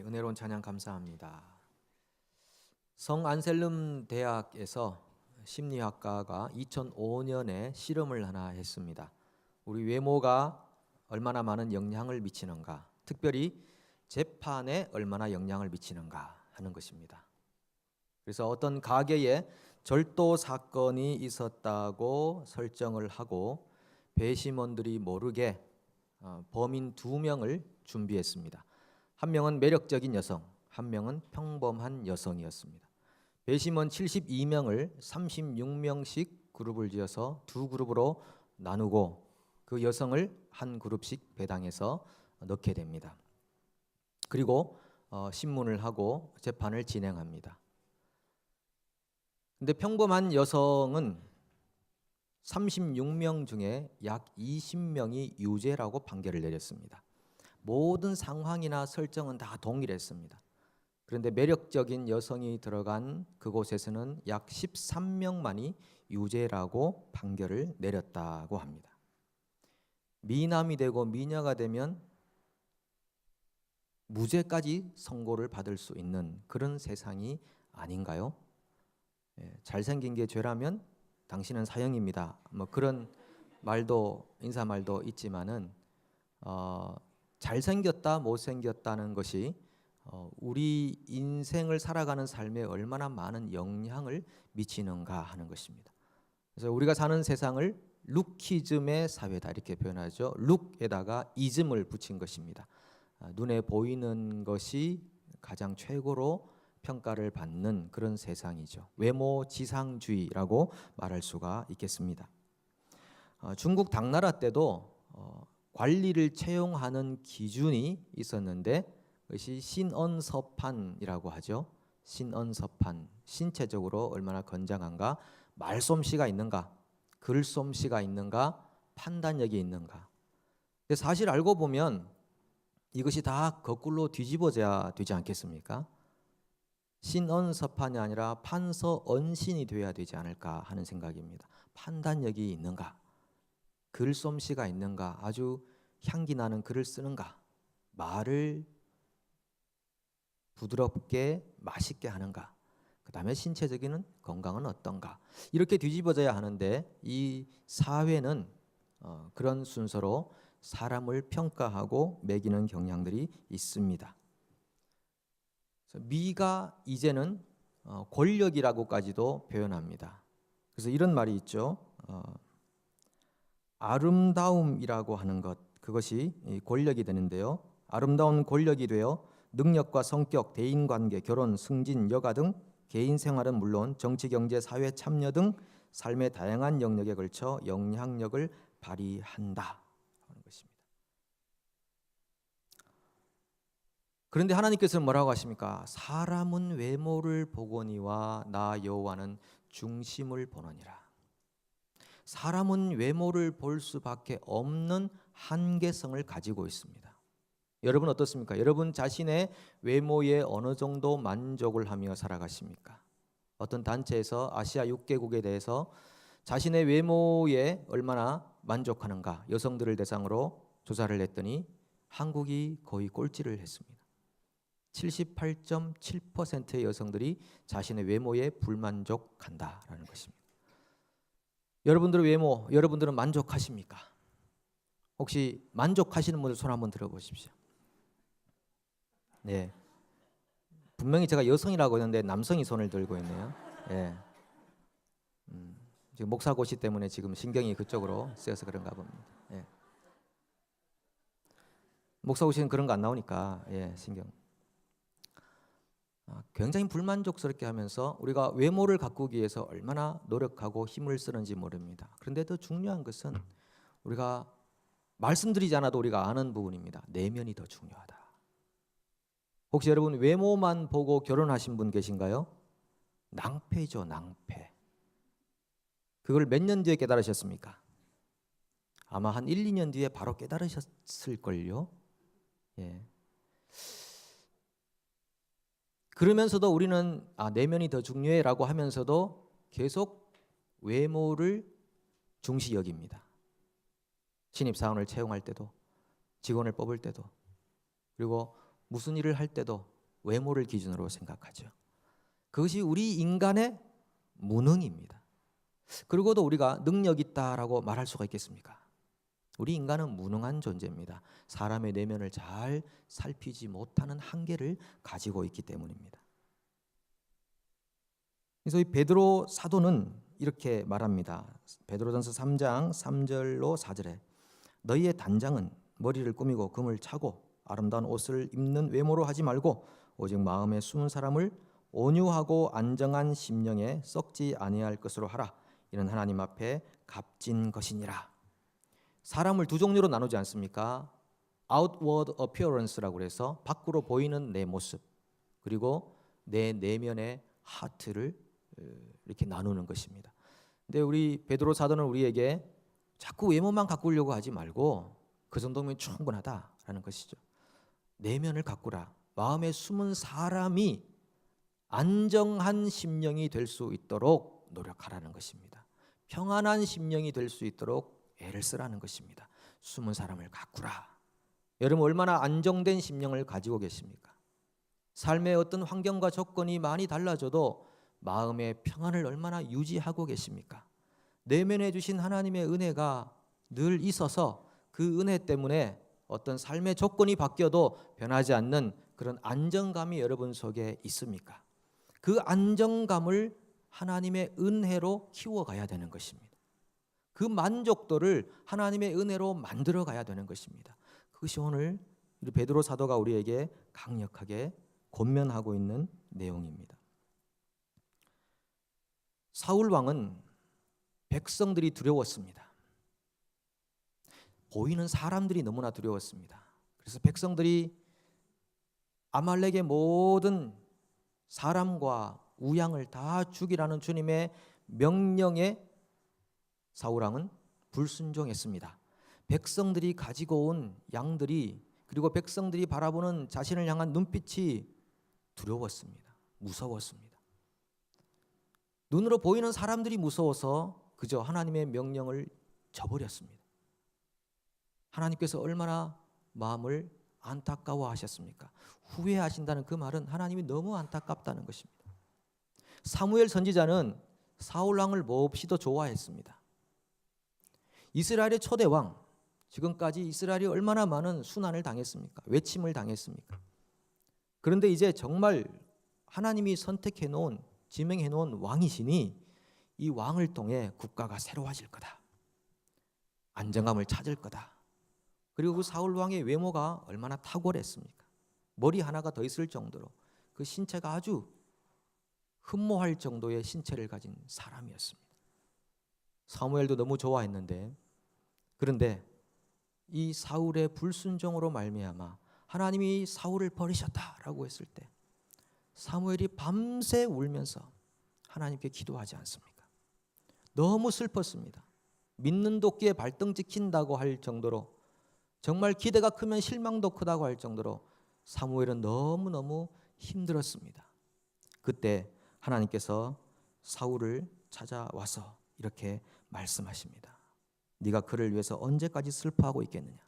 은혜로운 찬양 감사합니다. 성 안셀름 대학에서 심리학과가 2005년에 실험을 하나 했습니다. 우리 외모가 얼마나 많은 영향을 미치는가, 특별히 재판에 얼마나 영향을 미치는가 하는 것입니다. 그래서 어떤 가게에 절도 사건이 있었다고 설정을 하고 배심원들이 모르게 범인 2명을 준비했습니다. 한 명은 매력적인 여성, 한 명은 평범한 여성이었습니다. 배심원 72명을 36명씩 그룹을 지어서 2그룹으로 나누고 그 여성을 한 그룹씩 배당해서 넣게 됩니다. 그리고 신문을 하고 재판을 진행합니다. 근데 평범한 여성은 36명 중에 약 20명이 유죄라고 판결을 내렸습니다. 모든 상황이나 설정은 다 동일했습니다. 그런데 매력적인 여성이 들어간 그곳에서는 약 13명만이 유죄라고 판결을 내렸다고 합니다. 미남이 되고 미녀가 되면 무죄까지 선고를 받을 수 있는 그런 세상이 아닌가요? 잘생긴 게 죄라면 당신은 사형입니다. 뭐 그런 말도 인사말도 있지만은 잘생겼다 못생겼다는 것이 우리 인생을 살아가는 삶에 얼마나 많은 영향을 미치는가 하는 것입니다. 그래서 우리가 사는 세상을 룩키즘의 사회다 이렇게 표현하죠. 룩에다가 이즘을 붙인 것입니다. 눈에 보이는 것이 가장 최고로 평가를 받는 그런 세상이죠. 외모 지상주의라고 말할 수가 있겠습니다. 중국 당나라 때도 관리를 채용하는 기준이 있었는데 그것이 신언서판이라고 하죠. 신언서판, 신체적으로 얼마나 건장한가, 말솜씨가 있는가, 글솜씨가 있는가, 판단력이 있는가. 근데 사실 알고 보면 이것이 다 거꾸로 뒤집어져야 되지 않겠습니까? 신언서판이 아니라 판서언신이 되어야 되지 않을까 하는 생각입니다. 판단력이 있는가, 글솜씨가 있는가, 아주 향기 나는 글을 쓰는가, 말을 부드럽게 맛있게 하는가, 그 다음에 신체적인 건강은 어떤가, 이렇게 뒤집어져야 하는데 이 사회는 그런 순서로 사람을 평가하고 매기는 경향들이 있습니다. 미가 이제는 권력이라고까지도 표현합니다. 그래서 이런 말이 있죠. 아름다움이라고 하는 것, 그것이 권력이 되는데요. 아름다운 권력이 되어 능력과 성격, 대인관계, 결혼, 승진, 여가 등 개인 생활은 물론 정치, 경제, 사회 참여 등 삶의 다양한 영역에 걸쳐 영향력을 발휘한다 하는 것입니다. 그런데 하나님께서는 뭐라고 하십니까? 사람은 외모를 보거니와 나 여호와는 중심을 보느니라. 사람은 외모를 볼 수밖에 없는 한계성을 가지고 있습니다. 여러분 어떻습니까? 여러분 자신의 외모에 어느 정도 만족을 하며 살아가십니까? 어떤 단체에서 아시아 6개국에 대해서 자신의 외모에 얼마나 만족하는가 여성들을 대상으로 조사를 했더니 한국이 거의 꼴찌를 했습니다. 78.7%의 여성들이 자신의 외모에 불만족한다라는 것입니다. 여러분들의 외모, 여러분들은 만족하십니까? 혹시 만족하시는 분들 손 한번 들어보십시오. 네, 분명히 제가 여성이라고 했는데 남성이 손을 들고 있네요. 네. 지금 목사고시 때문에 지금 신경이 그쪽으로 쓰여서 그런가 봅니다. 네. 목사고시는 그런 거 안 나오니까 신경. 굉장히 불만족스럽게 하면서 우리가 외모를 가꾸기 위해서 얼마나 노력하고 힘을 쓰는지 모릅니다. 그런데 더 중요한 것은 우리가 말씀드리지 않아도 우리가 아는 부분입니다. 내면이 더 중요하다. 혹시 여러분 외모만 보고 결혼하신 분 계신가요? 낭패죠, 낭패. 그걸 몇 년 뒤에 깨달으셨습니까? 아마 한 1, 2년 뒤에 바로 깨달으셨을걸요. 예. 그러면서도 우리는 내면이 더 중요해라고 하면서도 계속 외모를 중시 여깁니다. 신입사원을 채용할 때도, 직원을 뽑을 때도, 그리고 무슨 일을 할 때도 외모를 기준으로 생각하죠. 그것이 우리 인간의 무능입니다. 그리고도 우리가 능력 있다라고 말할 수가 있겠습니까? 우리 인간은 무능한 존재입니다. 사람의 내면을 잘 살피지 못하는 한계를 가지고 있기 때문입니다. 그래서 이 베드로 사도는 이렇게 말합니다. 베드로전서 3장 3절로 4절에 너희의 단장은 머리를 꾸미고 금을 차고 아름다운 옷을 입는 외모로 하지 말고 오직 마음에 숨은 사람을 온유하고 안정한 심령에 썩지 아니할 것으로 하라. 이는 하나님 앞에 값진 것이니라. 사람을 두 종류로 나누지 않습니까? outward appearance라고 해서 밖으로 보이는 내 모습, 그리고 내 내면의 하트를 이렇게 나누는 것입니다. 근데 우리 베드로 사도는 우리에게 자꾸 외모만 가꾸려고 하지 말고 그 정도면 충분하다라는 것이죠. 내면을 가꾸라. 마음에 숨은 사람이 안정한 심령이 될 수 있도록 노력하라는 것입니다. 평안한 심령이 될 수 있도록 애를 쓰라는 것입니다. 숨은 사람을 가꾸라. 여러분 얼마나 안정된 심령을 가지고 계십니까? 삶의 어떤 환경과 조건이 많이 달라져도 마음의 평안을 얼마나 유지하고 계십니까? 내면에 주신 하나님의 은혜가 늘 있어서 그 은혜 때문에 어떤 삶의 조건이 바뀌어도 변하지 않는 그런 안정감이 여러분 속에 있습니까? 그 안정감을 하나님의 은혜로 키워가야 되는 것입니다. 그 만족도를 하나님의 은혜로 만들어 가야 되는 것입니다. 그것이 오늘 베드로 사도가 우리에게 강력하게 권면하고 있는 내용입니다. 사울 왕은 백성들이 두려웠습니다. 보이는 사람들이 너무나 두려웠습니다. 그래서 백성들이 아말렉의 모든 사람과 우양을 다 죽이라는 주님의 명령에 사울 왕은 불순종했습니다. 백성들이 가지고 온 양들이, 그리고 백성들이 바라보는 자신을 향한 눈빛이 두려웠습니다. 무서웠습니다. 눈으로 보이는 사람들이 무서워서 그저 하나님의 명령을 저버렸습니다. 하나님께서 얼마나 마음을 안타까워하셨습니까? 후회하신다는 그 말은 하나님이 너무 안타깝다는 것입니다. 사무엘 선지자는 사울 왕을 몹시도 좋아했습니다. 이스라엘의 초대 왕, 지금까지 이스라엘이 얼마나 많은 순환을 당했습니까? 외침을 당했습니까? 그런데 이제 정말 하나님이 선택해 놓은, 지명해 놓은 왕이시니 이 왕을 통해 국가가 새로워질 거다. 안정감을 찾을 거다. 그리고 그 사울 왕의 외모가 얼마나 탁월했습니까? 머리 하나가 더 있을 정도로 그 신체가 아주 흠모할 정도의 신체를 가진 사람이었습니다. 사무엘도 너무 좋아했는데, 그런데 이 사울의 불순종으로 말미암아 하나님이 사울을 버리셨다라고 했을 때 사무엘이 밤새 울면서 하나님께 기도하지 않습니까? 너무 슬펐습니다. 믿는 도끼에 발등 찍힌다고 할 정도로, 정말 기대가 크면 실망도 크다고 할 정도로 사무엘은 너무너무 힘들었습니다. 그때 하나님께서 사울을 찾아와서 이렇게 말씀하십니다. 네가 그를 위해서 언제까지 슬퍼하고 있겠느냐?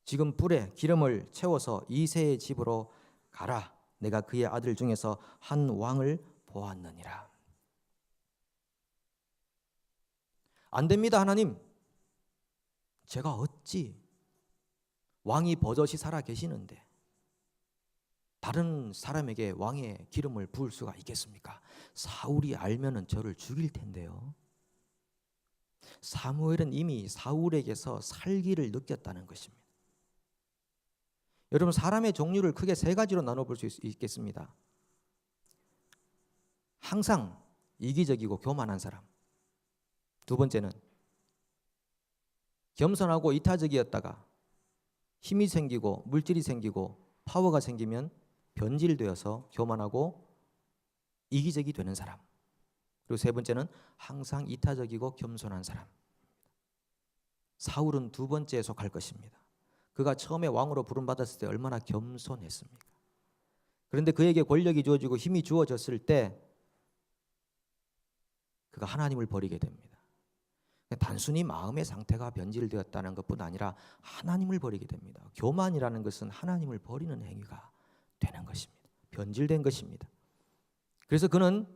지금 불에 기름을 채워서 이새의 집으로 가라. 내가 그의 아들 중에서 한 왕을 보았느니라. 안 됩니다, 하나님. 제가 어찌 왕이 버젓이 살아 계시는데 다른 사람에게 왕의 기름을 부을 수가 있겠습니까? 사울이 알면은 저를 죽일 텐데요. 사무엘은 이미 사울에게서 살기를 느꼈다는 것입니다. 여러분, 사람의 종류를 크게 세 가지로 나눠볼 수 있겠습니다. 항상 이기적이고 교만한 사람. 두 번째는 겸손하고 이타적이었다가 힘이 생기고 물질이 생기고 파워가 생기면 변질되어서 교만하고 이기적이 되는 사람. 그리고 세 번째는 항상 이타적이고 겸손한 사람. 사울은 두 번째에 속할 것입니다. 그가 처음에 왕으로 부름받았을 때 얼마나 겸손했습니까? 그런데 그에게 권력이 주어지고 힘이 주어졌을 때 그가 하나님을 버리게 됩니다. 단순히 마음의 상태가 변질되었다는 것뿐 아니라 하나님을 버리게 됩니다. 교만이라는 것은 하나님을 버리는 행위가 되는 것입니다. 변질된 것입니다. 그래서 그는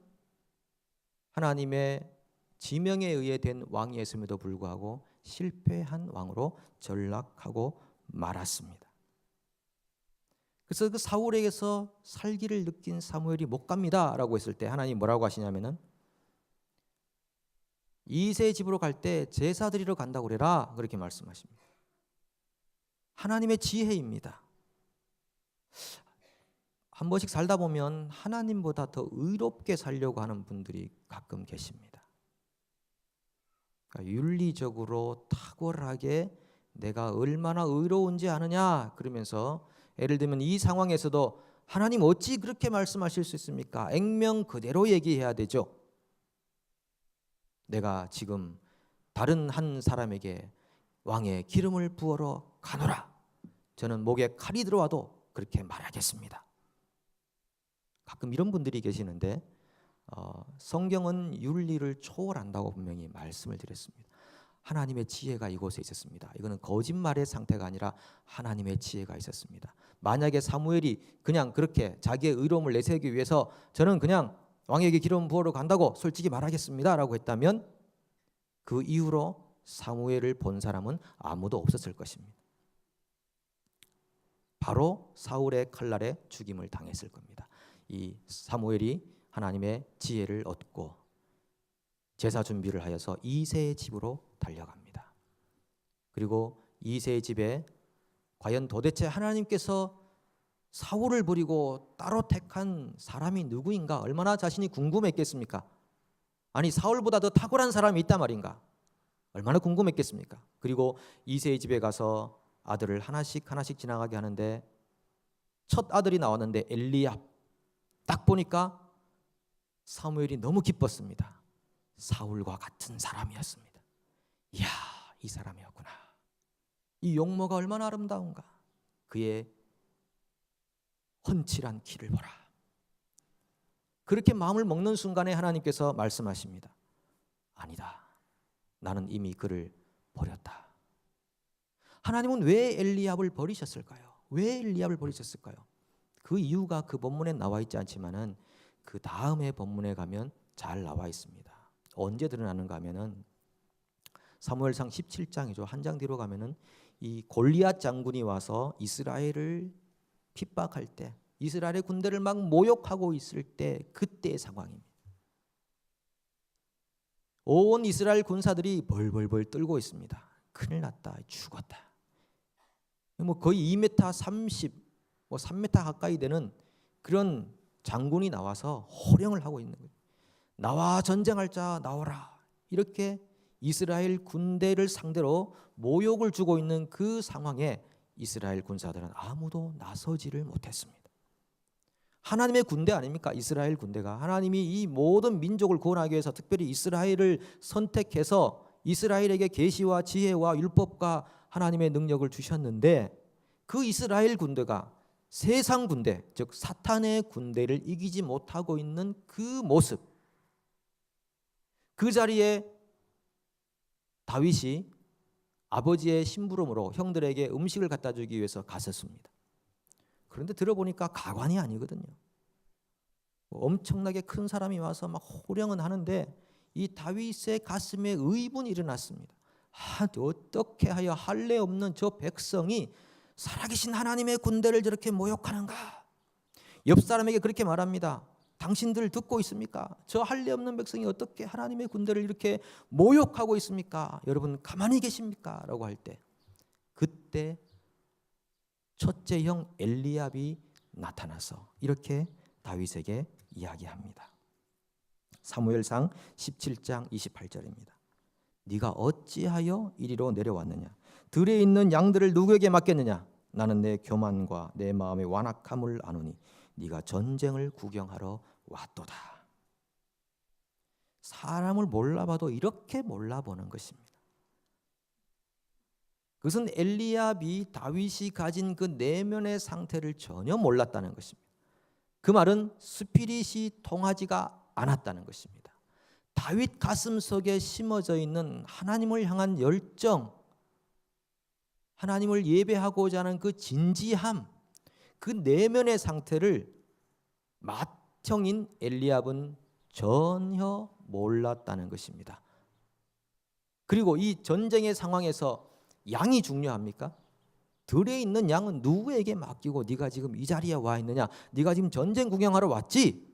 하나님의 지명에 의해 된 왕이었음에도 불구하고 실패한 왕으로 전락하고 말았습니다. 그래서 그 사울에게서 살기를 느낀 사무엘이 못 갑니다라고 했을 때 하나님 뭐라고 하시냐면은 이새의 집으로 갈 때 제사 드리러 간다고 그래라 그렇게 말씀하십니다. 하나님의 지혜입니다. 한 번씩 살다 보면 하나님보다 더 의롭게 살려고 하는 분들이 가끔 계십니다. 그러니까 윤리적으로 탁월하게 내가 얼마나 의로운지 아느냐 그러면서 예를 들면 이 상황에서도 하나님 어찌 그렇게 말씀하실 수 있습니까? 액면 그대로 얘기해야 되죠. 내가 지금 다른 한 사람에게 왕의 기름을 부어러 가노라. 저는 목에 칼이 들어와도 그렇게 말하겠습니다. 가끔 이런 분들이 계시는데 성경은 윤리를 초월한다고 분명히 말씀을 드렸습니다. 하나님의 지혜가 이곳에 있었습니다. 이거는 거짓말의 상태가 아니라 하나님의 지혜가 있었습니다. 만약에 사무엘이 그냥 그렇게 자기의 의로움을 내세우기 위해서 저는 그냥 왕에게 기름 부으러 간다고 솔직히 말하겠습니다 라고 했다면 그 이후로 사무엘을 본 사람은 아무도 없었을 것입니다. 바로 사울의 칼날에 죽임을 당했을 겁니다. 이 사무엘이 하나님의 지혜를 얻고 제사 준비를 하여서 이새의 집으로 달려갑니다. 그리고 이새의 집에 과연 도대체 하나님께서 사울을 버리고 따로 택한 사람이 누구인가 얼마나 자신이 궁금했겠습니까? 아니 사울보다 더 탁월한 사람이 있단 말인가? 얼마나 궁금했겠습니까? 그리고 이새의 집에 가서 아들을 하나씩 지나가게 하는데 첫 아들이 나왔는데 엘리압 딱 보니까 사무엘이 너무 기뻤습니다. 사울과 같은 사람이었습니다. 이야 이 사람이었구나. 이 용모가 얼마나 아름다운가. 그의 훤칠한 키를 보라. 그렇게 마음을 먹는 순간에 하나님께서 말씀하십니다. 아니다. 나는 이미 그를 버렸다. 하나님은 왜 엘리압을 버리셨을까요? 왜 엘리압을 버리셨을까요? 그 이유가 그 본문에 나와 있지 않지만은 그 다음의 본문에 가면 잘 나와 있습니다. 언제 드러나는가 하면은 사무엘상 17장이죠. 한 장 뒤로 가면은 이 골리앗 장군이 와서 이스라엘을 핍박할 때 이스라엘의 군대를 막 모욕하고 있을 때 그때의 상황입니다. 온 이스라엘 군사들이 벌벌벌 떨고 있습니다. 큰일 났다. 죽었다. 뭐 거의 2m 30, 3m 가까이 되는 그런 장군이 나와서 호령을 하고 있는 거예요. 나와 전쟁할 자 나오라. 이렇게 이스라엘 군대를 상대로 모욕을 주고 있는 그 상황에 이스라엘 군사들은 아무도 나서지를 못했습니다. 하나님의 군대 아닙니까? 이스라엘 군대가. 하나님이 이 모든 민족을 구원하기 위해서 특별히 이스라엘을 선택해서 이스라엘에게 계시와 지혜와 율법과 하나님의 능력을 주셨는데 그 이스라엘 군대가 세상 군대, 즉 사탄의 군대를 이기지 못하고 있는 그 모습, 그 자리에 다윗이 아버지의 심부름으로 형들에게 음식을 갖다 주기 위해서 갔었습니다. 그런데 들어보니까 가관이 아니거든요. 엄청나게 큰 사람이 와서 막 호령은 하는데 이 다윗의 가슴에 의분이 일어났습니다. 어떻게 하여 할례 없는 저 백성이 살아계신 하나님의 군대를 저렇게 모욕하는가? 옆 사람에게 그렇게 말합니다. 당신들 듣고 있습니까? 저 할례 없는 백성이 어떻게 하나님의 군대를 이렇게 모욕하고 있습니까? 여러분 가만히 계십니까? 라고 할 때 그때 첫째 형 엘리압이 나타나서 이렇게 다윗에게 이야기합니다. 사무엘상 17장 28절입니다. 네가 어찌하여 이리로 내려왔느냐? 들에 있는 양들을 누구에게 맡겼느냐? 나는 내 교만과 내 마음의 완악함을 아노니 네가 전쟁을 구경하러 왔도다. 사람을 몰라봐도 이렇게 몰라보는 것입니다. 그것은 엘리압이 다윗이 가진 그 내면의 상태를 전혀 몰랐다는 것입니다. 그 말은 스피릿이 통하지가 않았다는 것입니다. 다윗 가슴속에 심어져 있는 하나님을 향한 열정, 하나님을 예배하고자 하는 그 진지함, 그 내면의 상태를 맏형인 엘리압은 전혀 몰랐다는 것입니다. 그리고 이 전쟁의 상황에서 양이 중요합니까? 들에 있는 양은 누구에게 맡기고 네가 지금 이 자리에 와 있느냐? 네가 지금 전쟁 구경하러 왔지?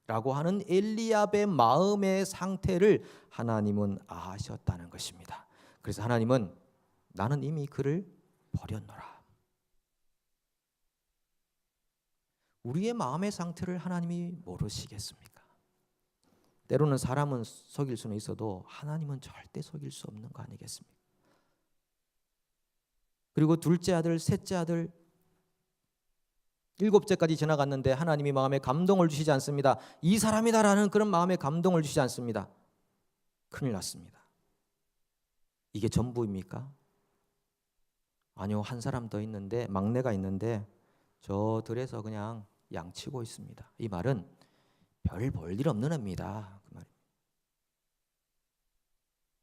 라고 하는 엘리압의 마음의 상태를 하나님은 아셨다는 것입니다. 그래서 하나님은 나는 이미 그를 버렸노라. 우리의 마음의 상태를 하나님이 모르시겠습니까? 때로는 사람은 속일 수는 있어도 하나님은 절대 속일 수 없는 거 아니겠습니까? 그리고 둘째 아들, 셋째 아들, 일곱째까지 지나갔는데 하나님이 마음에 감동을 주시지 않습니다. 이 사람이다라는 그런 마음에 감동을 주시지 않습니다. 큰일 났습니다. 이게 전부입니까? 아니요, 한 사람 더 있는데, 막내가 있는데 저 들에서 그냥 양치고 있습니다. 이 말은 별 볼 일 없는 애입니다. 그 말입니다.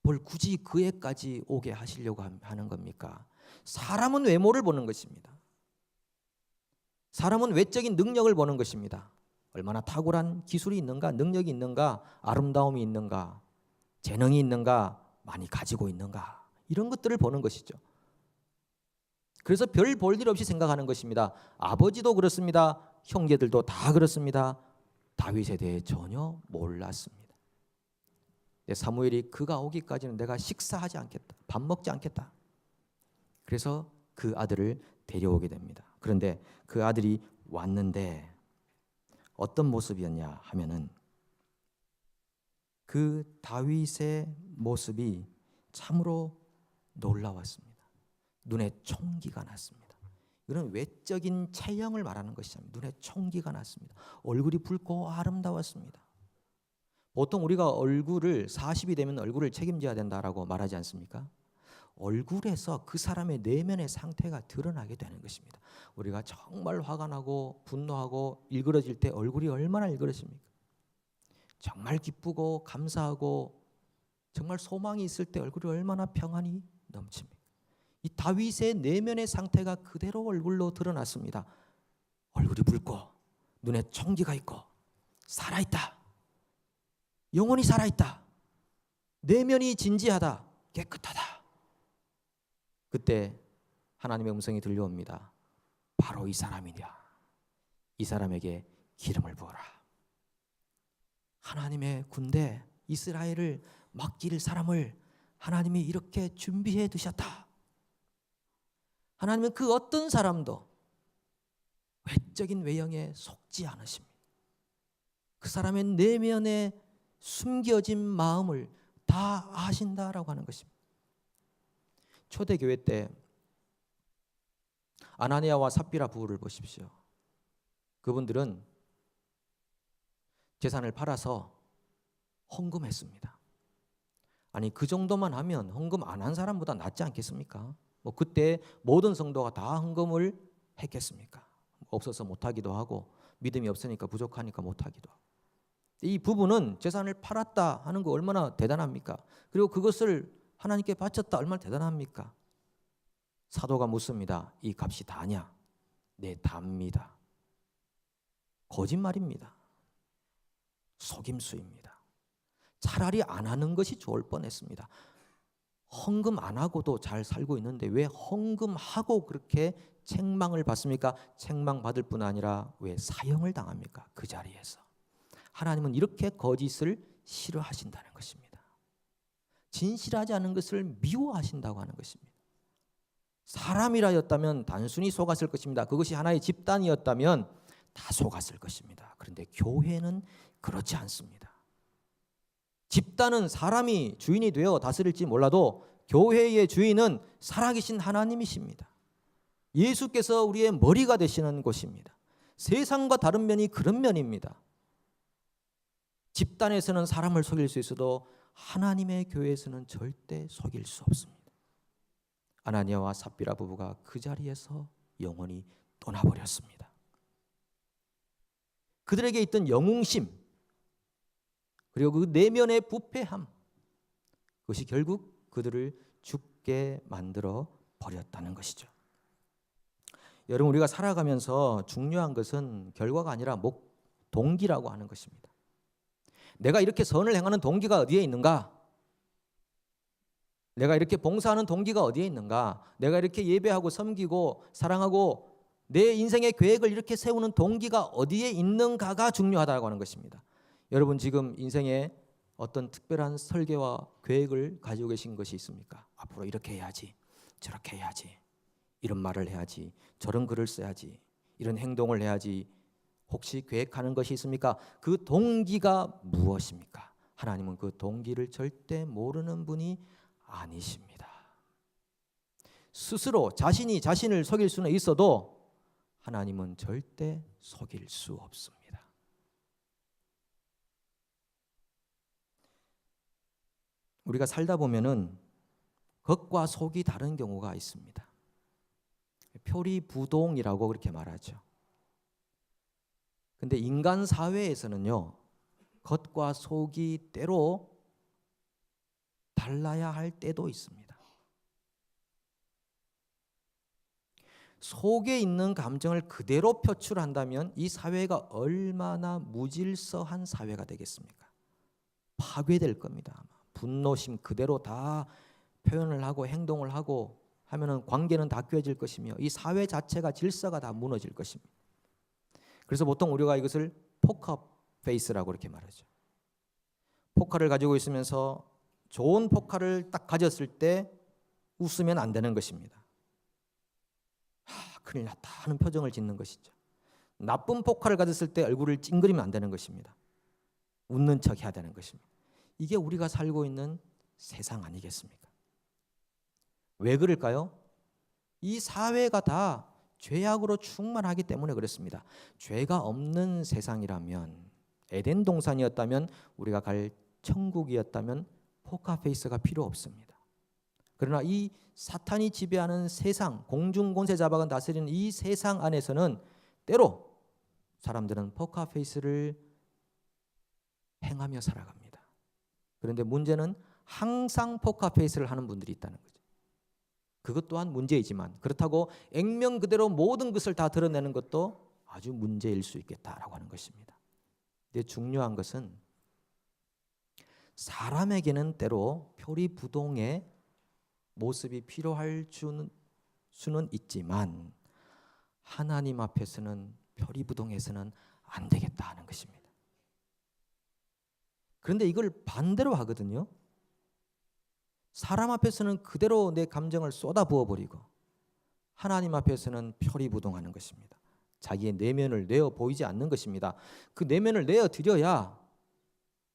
뭘 굳이 그 애까지 오게 하시려고 하는 겁니까? 사람은 외모를 보는 것입니다. 사람은 외적인 능력을 보는 것입니다. 얼마나 탁월한 기술이 있는가, 능력이 있는가, 아름다움이 있는가, 재능이 있는가, 많이 가지고 있는가, 이런 것들을 보는 것이죠. 그래서 별 볼 일 없이 생각하는 것입니다. 아버지도 그렇습니다. 형제들도 다 그렇습니다. 다윗에 대해 전혀 몰랐습니다. 사무엘이 그가 오기까지는 내가 식사하지 않겠다, 밥 먹지 않겠다. 그래서 그 아들을 데려오게 됩니다. 그런데 그 아들이 왔는데 어떤 모습이었냐 하면은 그 다윗의 모습이 참으로 놀라웠습니다. 눈에 총기가 났습니다. 이런 외적인 체형을 말하는 것이잖아요. 눈에 총기가 났습니다. 얼굴이 붉고 아름다웠습니다. 보통 우리가 얼굴을 40이 되면 얼굴을 책임져야 된다라고 말하지 않습니까? 얼굴에서 그 사람의 내면의 상태가 드러나게 되는 것입니다. 우리가 정말 화가 나고 분노하고 일그러질 때 얼굴이 얼마나 일그러집니까? 정말 기쁘고 감사하고 정말 소망이 있을 때 얼굴이 얼마나 평안이 넘칩니까? 이 다윗의 내면의 상태가 그대로 얼굴로 드러났습니다. 얼굴이 붉고 눈에 총기가 있고 살아있다. 영혼이 살아있다. 내면이 진지하다. 깨끗하다. 그때 하나님의 음성이 들려옵니다. 바로 이 사람이냐. 이 사람에게 기름을 부어라. 하나님의 군대 이스라엘을 맡길 사람을 하나님이 이렇게 준비해 두셨다. 하나님은 그 어떤 사람도 외적인 외형에 속지 않으십니다. 그 사람의 내면에 숨겨진 마음을 다 아신다라고 하는 것입니다. 초대교회 때 아나니아와 삽비라 부부를 보십시오. 그분들은 재산을 팔아서 헌금했습니다. 아니 그 정도만 하면 헌금 안 한 사람보다 낫지 않겠습니까? 뭐 그때 모든 성도가 다 헌금을 했겠습니까? 없어서 못하기도 하고 믿음이 없으니까 부족하니까 못하기도 하고. 이 부부는 재산을 팔았다 하는 거 얼마나 대단합니까? 그리고 그것을 하나님께 바쳤다 얼마나 대단합니까? 사도가 묻습니다. 이 값이 다냐? 네, 답니다. 거짓말입니다. 속임수입니다. 차라리 안 하는 것이 좋을 뻔했습니다. 헌금 안 하고도 잘 살고 있는데 왜 헌금하고 그렇게 책망을 받습니까? 책망받을 뿐 아니라 왜 사형을 당합니까? 그 자리에서. 하나님은 이렇게 거짓을 싫어하신다는 것입니다. 진실하지 않은 것을 미워하신다고 하는 것입니다. 사람이라였다면 단순히 속았을 것입니다. 그것이 하나의 집단이었다면 다 속았을 것입니다. 그런데 교회는 그렇지 않습니다. 집단은 사람이 주인이 되어 다스릴지 몰라도 교회의 주인은 살아계신 하나님이십니다. 예수께서 우리의 머리가 되시는 곳입니다. 세상과 다른 면이 그런 면입니다. 집단에서는 사람을 속일 수 있어도 하나님의 교회에서는 절대 속일 수 없습니다. 아나니아와 삽비라 부부가 그 자리에서 영원히 떠나버렸습니다. 그들에게 있던 영웅심, 그리고 그 내면의 부패함, 그것이 결국 그들을 죽게 만들어 버렸다는 것이죠. 여러분, 우리가 살아가면서 중요한 것은 결과가 아니라 동기라고 하는 것입니다. 내가 이렇게 선을 행하는 동기가 어디에 있는가? 내가 이렇게 봉사하는 동기가 어디에 있는가? 내가 이렇게 예배하고 섬기고 사랑하고 내 인생의 계획을 이렇게 세우는 동기가 어디에 있는가가 중요하다고 하는 것입니다. 여러분, 지금 인생에 어떤 특별한 설계와 계획을 가지고 계신 것이 있습니까? 앞으로 이렇게 해야지, 저렇게 해야지, 이런 말을 해야지, 저런 글을 써야지, 이런 행동을 해야지, 혹시 계획하는 것이 있습니까? 그 동기가 무엇입니까? 하나님은 그 동기를 절대 모르는 분이 아니십니다. 스스로 자신이 자신을 속일 수는 있어도 하나님은 절대 속일 수 없습니다. 우리가 살다 보면은 겉과 속이 다른 경우가 있습니다. 표리부동이라고 그렇게 말하죠. 근데 인간 사회에서는요, 겉과 속이 때로 달라야 할 때도 있습니다. 속에 있는 감정을 그대로 표출한다면 이 사회가 얼마나 무질서한 사회가 되겠습니까? 파괴될 겁니다. 아마. 분노심 그대로 다 표현을 하고 행동을 하고 하면은 관계는 다 깨질 것이며 이 사회 자체가 질서가 다 무너질 것입니다. 그래서 보통 우리가 이것을 포커 페이스라고 이렇게 말하죠. 포카를 가지고 있으면서 좋은 포카를 딱 가졌을 때 웃으면 안 되는 것입니다. 큰일 났다 하는 표정을 짓는 것이죠. 나쁜 포카를 가졌을 때 얼굴을 찡그리면 안 되는 것입니다. 웃는 척 해야 되는 것입니다. 이게 우리가 살고 있는 세상 아니겠습니까? 왜 그럴까요? 이 사회가 다 죄악으로 충만하기 때문에 그렇습니다. 죄가 없는 세상이라면, 에덴 동산이었다면, 우리가 갈 천국이었다면 포카페이스가 필요 없습니다. 그러나 이 사탄이 지배하는 세상, 공중권세 자박은 다스리는 이 세상 안에서는 때로 사람들은 포카페이스를 행하며 살아갑니다. 그런데 문제는 항상 포카페이스를 하는 분들이 있다는 거죠. 그것 또한 문제이지만 그렇다고 액면 그대로 모든 것을 다 드러내는 것도 아주 문제일 수 있겠다라고 하는 것입니다. 근데 중요한 것은 사람에게는 때로 표리부동의 모습이 필요할 수는 있지만 하나님 앞에서는 표리부동해서는 안 되겠다 하는 것입니다. 그런데 이걸 반대로 하거든요. 사람 앞에서는 그대로 내 감정을 쏟아부어 버리고 하나님 앞에서는 표리부동하는 것입니다. 자기의 내면을 내어 보이지 않는 것입니다. 그 내면을 내어 드려야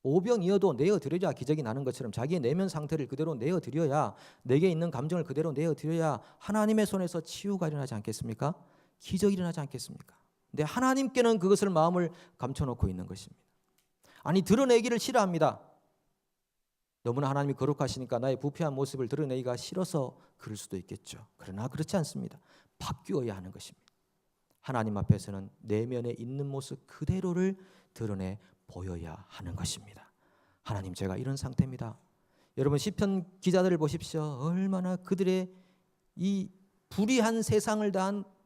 오병이어도 내어 드려야 기적이 나는 것처럼 자기의 내면 상태를 그대로 내어 드려야 내게 있는 감정을 그대로 내어 드려야 하나님의 손에서 치유가 일어나지 않겠습니까? 기적이 일어나지 않겠습니까? 근데 하나님께는 그것을 마음을 감춰놓고 있는 것입니다. 아니 드러내기를 싫어합니다. 너무나 하나님이 거룩하시니까 나의 부패한 모습을 드러내기가 싫어서 그럴 수도 있겠죠. 그러나 그렇지 않습니다. 바뀌어야 하는 것입니다. 하나님 앞에서는 내면에 있는 모습 그대로를 드러내 보여야 하는 것입니다. 하나님, 제가 이런 상태입니다. 여러분 시편 기자들을 보십시오. 얼마나 그들의 이 불의한 세상을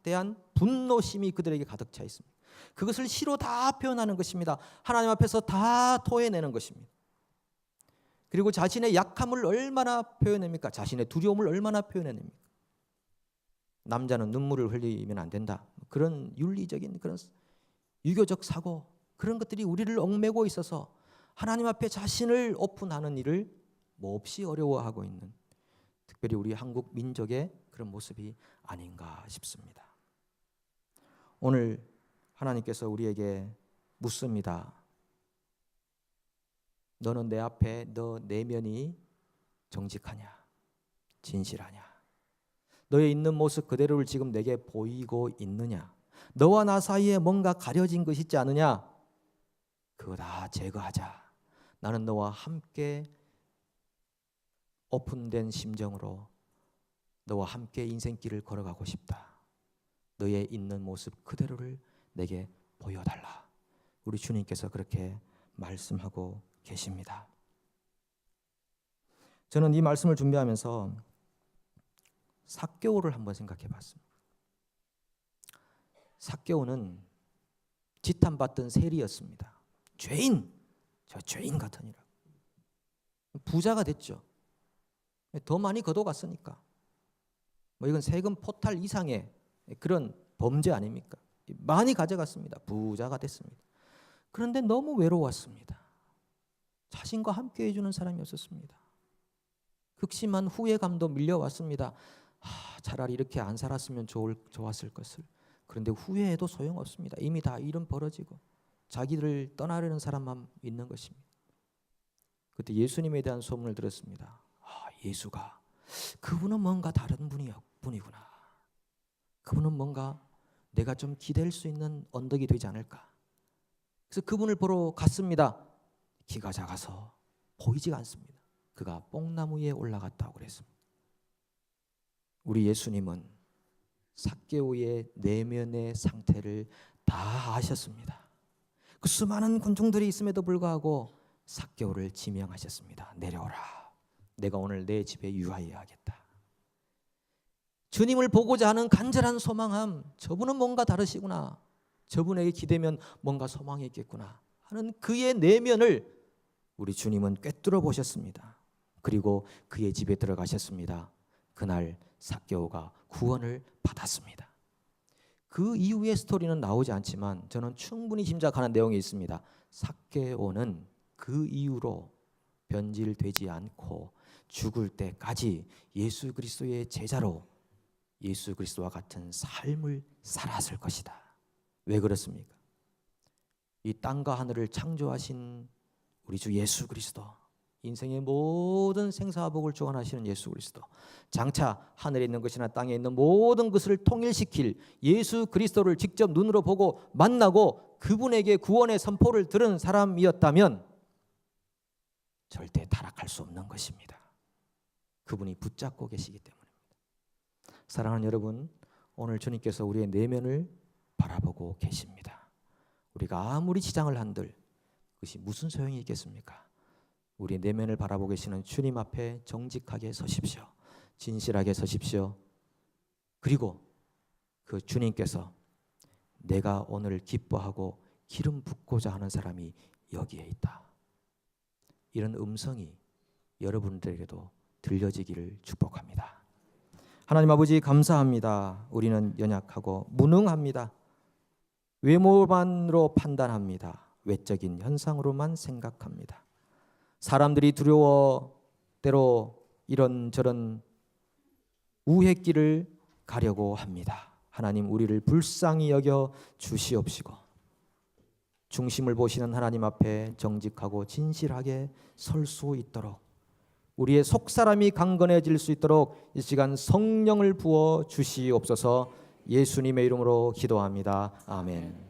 대한 분노심이 그들에게 가득 차 있습니다. 그것을 시로 다 표현하는 것입니다. 하나님 앞에서 다 토해내는 것입니다. 그리고 자신의 약함을 얼마나 표현합니까? 자신의 두려움을 얼마나 표현해냅니까? 남자는 눈물을 흘리면 안 된다. 그런 윤리적인 그런 유교적 사고, 그런 것들이 우리를 얽매고 있어서 하나님 앞에 자신을 오픈하는 일을 몹시 어려워하고 있는, 특별히 우리 한국 민족의 그런 모습이 아닌가 싶습니다. 오늘 하나님께서 우리에게 묻습니다. 너는 내 앞에 너 내면이 정직하냐? 진실하냐? 너의 있는 모습 그대로를 지금 내게 보이고 있느냐? 너와 나 사이에 뭔가 가려진 것이 있지 않느냐? 그거 다 제거하자. 나는 너와 함께 오픈된 심정으로 너와 함께 인생길을 걸어가고 싶다. 너의 있는 모습 그대로를 내게 보여달라. 우리 주님께서 그렇게 말씀하고 계십니다. 저는 이 말씀을 준비하면서 삭개오를 한번 생각해 봤습니다. 삭개오는 지탄받던 세리였습니다. 죄인, 저 죄인 같으니라. 부자가 됐죠. 더 많이 걷어갔으니까. 이건 세금 포탈 이상의 그런 범죄 아닙니까? 많이 가져갔습니다. 부자가 됐습니다. 그런데 너무 외로웠습니다. 자신과 함께 해주는 사람이 없었습니다. 극심한 후회감도 밀려왔습니다. 차라리 이렇게 안 살았으면 좋았을 것을. 그런데 후회해도 소용없습니다. 이미 다 일은 벌어지고 자기를 떠나려는 사람만 있는 것입니다. 그때 예수님에 대한 소문을 들었습니다. 예수가 그분은 뭔가 다른 분이구나. 그분은 뭔가 내가 좀 기댈 수 있는 언덕이 되지 않을까. 그래서 그분을 보러 갔습니다. 키가 작아서 보이지가 않습니다. 그가 뽕나무 위에 올라갔다고 그랬습니다. 우리 예수님은 삭개오의 내면의 상태를 다 아셨습니다. 그 수많은 군중들이 있음에도 불구하고 삭개오를 지명하셨습니다. 내려오라. 내가 오늘 내 집에 유하여야겠다. 주님을 보고자 하는 간절한 소망함. 저분은 뭔가 다르시구나. 저분에게 기대면 뭔가 소망이 있겠구나 하는 그의 내면을 우리 주님은 꿰뚫어 보셨습니다. 그리고 그의 집에 들어가셨습니다. 그날 삭개오가 구원을 받았습니다. 그 이후의 스토리는 나오지 않지만 저는 충분히 짐작하는 내용이 있습니다. 삭개오는 그 이후로 변질되지 않고 죽을 때까지 예수 그리스도의 제자로 예수 그리스도와 같은 삶을 살았을 것이다. 왜 그렇습니까? 이 땅과 하늘을 창조하신 우리 주 예수 그리스도, 인생의 모든 생사와 복을 주관하시는 예수 그리스도, 장차 하늘에 있는 것이나 땅에 있는 모든 것을 통일시킬 예수 그리스도를 직접 눈으로 보고 만나고 그분에게 구원의 선포를 들은 사람이었다면 절대 타락할 수 없는 것입니다. 그분이 붙잡고 계시기 때문입니다. 사랑하는 여러분, 오늘 주님께서 우리의 내면을 바라보고 계십니다. 우리가 아무리 지장을 한들 그것이 무슨 소용이 있겠습니까? 우리의 내면을 바라보고 계시는 주님 앞에 정직하게 서십시오. 진실하게 서십시오. 그리고 그 주님께서 내가 오늘 기뻐하고 기름 붓고자 하는 사람이 여기에 있다. 이런 음성이 여러분들에게도 들려지기를 축복합니다. 하나님 아버지 감사합니다. 우리는 연약하고 무능합니다. 외모만으로 판단합니다. 외적인 현상으로만 생각합니다. 사람들이 두려워 때로 이런저런 우회길을 가려고 합니다. 하나님 우리를 불쌍히 여겨 주시옵시고 중심을 보시는 하나님 앞에 정직하고 진실하게 설 수 있도록 우리의 속사람이 강건해질 수 있도록 이 시간 성령을 부어 주시옵소서. 예수님의 이름으로 기도합니다. 아멘.